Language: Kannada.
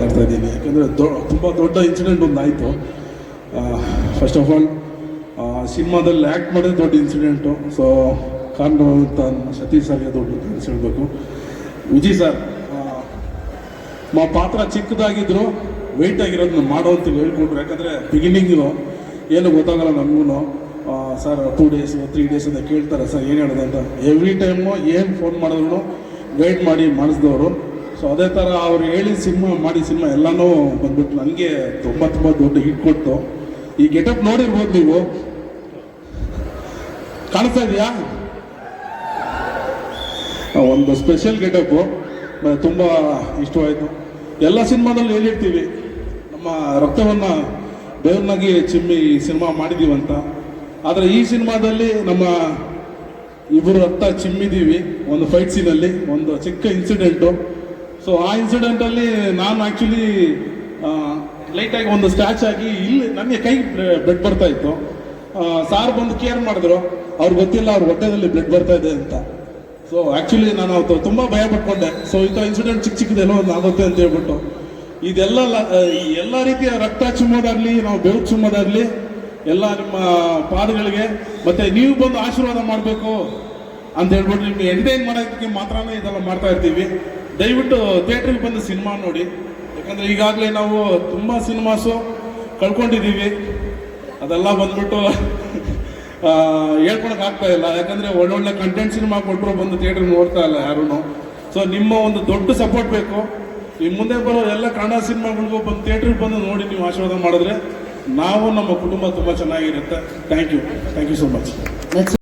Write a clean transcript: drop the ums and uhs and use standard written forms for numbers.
ಮಾತಾಡ್ತಾ ಇದ್ದೀನಿ. ಯಾಕೆಂದರೆ ತುಂಬ ದೊಡ್ಡ ಇನ್ಸಿಡೆಂಟ್ ಒಂದು ಆಯಿತು. ಫಸ್ಟ್ ಆಫ್ ಆಲ್ ಸಿನಿಮಾದಲ್ಲಿ ಆ್ಯಕ್ಟ್ ಮಾಡೋದು ದೊಡ್ಡ ಇನ್ಸಿಡೆಂಟು. ಸೊ ಕಾರಣ ಅಂತ ಸತೀಶ್ ಸರ್ಗೆ ದೊಡ್ಡ ಥ್ಯಾಂಕ್ಸ್ ಹೇಳಬೇಕು. ವಿಜಯ್ ಸರ್ ಮಾ ಪಾತ್ರ ಚಿಕ್ಕದಾಗಿದ್ರು ವೆಯ್ಟ್ ಆಗಿರೋದನ್ನ ಮಾಡೋ ಅಂತ ಹೇಳ್ಕೊಟ್ರು. ಯಾಕಂದರೆ ಬಿಗಿನಿಂಗು ಏನು ಗೊತ್ತಾಗಲ್ಲ ನಮಗೂ. ಸರ್ 2 days 3 days ಅಂತ ಕೇಳ್ತಾರೆ, ಸರ್ ಏನು ಹೇಳೋದು ಅಂತ. ಎವ್ರಿ ಟೈಮು ಏನು ಫೋನ್ ಮಾಡಿದ್ರು ಗೈಡ್ ಮಾಡಿ ಮಾಡಿಸಿದವರು. ಸೊ ಅದೇ ಥರ ಅವ್ರು ಹೇಳಿ ಸಿನಿಮಾ ಎಲ್ಲನೂ ಬಂದ್ಬಿಟ್ಟು ನನಗೆ ತುಂಬ ದೊಡ್ಡ ಹಿಟ್ ಕೊಟ್ಟು. ಈ ಗೆಟಪ್ ನೋಡಿರ್ಬೋದು ನೀವು, ಕಾಣಿಸ್ತಾ ಇದೆಯಾ? ಒಂದು ಸ್ಪೆಷಲ್ ಗೆಟಪ್ಪು ತುಂಬ ಇಷ್ಟವಾಯಿತು. ಎಲ್ಲ ಸಿನಿಮಾದಲ್ಲಿ ಹೇಳಿರ್ತೀವಿ ನಮ್ಮ ರಕ್ತವನ್ನು ಬೆವರನ್ನಾಗಿ ಚಿಮ್ಮಿ ಸಿನಿಮಾ ಮಾಡಿದ್ದೀವಂತ. ಆದರೆ ಈ ಸಿನಿಮಾದಲ್ಲಿ ನಮ್ಮ ಇಬ್ಬರು ರಕ್ತ ಚಿಮ್ಮಿದ್ದೀವಿ ಒಂದು ಫೈಟ್ ಸೀನಲ್ಲಿ, ಒಂದು ಚಿಕ್ಕ ಇನ್ಸಿಡೆಂಟು. ಸೊ ಆ ಇನ್ಸಿಡೆಂಟಲ್ಲಿ ನಾನು ಆ್ಯಕ್ಚುಲಿ ಲೈಟಾಗಿ ಒಂದು ಸ್ಕ್ರ್ಯಾಚ್ ಆಗಿ ಇಲ್ಲಿ ನನಗೆ ಕೈ ಬ್ಲಡ್ ಬರ್ತಾ ಇತ್ತು. ಸಾರ್ ಬಂದು ಕೇರ್ ಮಾಡಿದ್ರು, ಅವ್ರಿಗೆ ಗೊತ್ತಿಲ್ಲ ಅವ್ರ ಹೊಟ್ಟೆದಲ್ಲಿ ಬ್ಲಡ್ ಬರ್ತಾ ಇದೆ ಅಂತ. ಸೊ ಆ್ಯಕ್ಚುಲಿ ನಾನು ಅವತ್ತು ತುಂಬ ಭಯ ಪಟ್ಕೊಂಡೆ. ಸೊ ಇಂಥ ಇನ್ಸಿಡೆಂಟ್ ಚಿಕ್ಕದೆಲ್ಲೋ ಒಂದು ಆಗುತ್ತೆ ಅಂತ ಹೇಳ್ಬಿಟ್ಟು ಇದೆಲ್ಲ ಎಲ್ಲ ರೀತಿಯ ರಕ್ತ ಚಿಮ್ಮೋದಾಗಲಿ ನಾವು ಬೆವರು ಚಿಮ್ಮೋದಾಗಲಿ ಎಲ್ಲ ನಿಮ್ಮ ಪಾದಗಳಿಗೆ ಮತ್ತು ನೀವು ಬಂದು ಆಶೀರ್ವಾದ ಮಾಡಬೇಕು ಅಂತ ಹೇಳ್ಬಿಟ್ಟು ನಿಮಗೆ ಎಂಟರ್ಟೈನ್ ಮಾಡೋದಕ್ಕೆ ಮಾತ್ರನೇ ಇದೆಲ್ಲ ಮಾಡ್ತಾ ಇರ್ತೀವಿ. ದಯವಿಟ್ಟು ಥಿಯೇಟ್ರಿಗೆ ಬಂದು ಸಿನಿಮಾ ನೋಡಿ. ಯಾಕಂದರೆ ಈಗಾಗಲೇ ನಾವು ತುಂಬ ಸಿನಿಮಾಸು ಕಳ್ಕೊಂಡಿದ್ದೀವಿ. ಅದೆಲ್ಲ ಬಂದ್ಬಿಟ್ಟು ಹೇಳ್ಕೊಳಕ್ಕೆ ಆಗ್ತಾ ಇಲ್ಲ. ಯಾಕಂದರೆ ಒಳ್ಳೊಳ್ಳೆ ಕಂಟೆಂಟ್ ಸಿನಿಮಾ ಕೊಟ್ಟರು ಬಂದು ಥಿಯೇಟ್ರಿಗೆ ನೋಡ್ತಾ ಇಲ್ಲ ಯಾರೂ. ಸೊ ನಿಮ್ಮ ಒಂದು ದೊಡ್ಡ ಸಪೋರ್ಟ್ ಬೇಕು. ನಿಮ್ಮ ಮುಂದೆ ಬರೋ ಎಲ್ಲ ಕನ್ನಡ ಸಿನಿಮಾಗಳಿಗೂ ಬಂದು ಥಿಯೇಟ್ರಿಗೆ ಬಂದು ನೋಡಿ ನೀವು ಆಶೀರ್ವಾದ ಮಾಡಿದ್ರೆ ನಾವು ನಮ್ಮ ಕುಟುಂಬ ತುಂಬ ಚೆನ್ನಾಗಿರುತ್ತೆ. Thank you so much.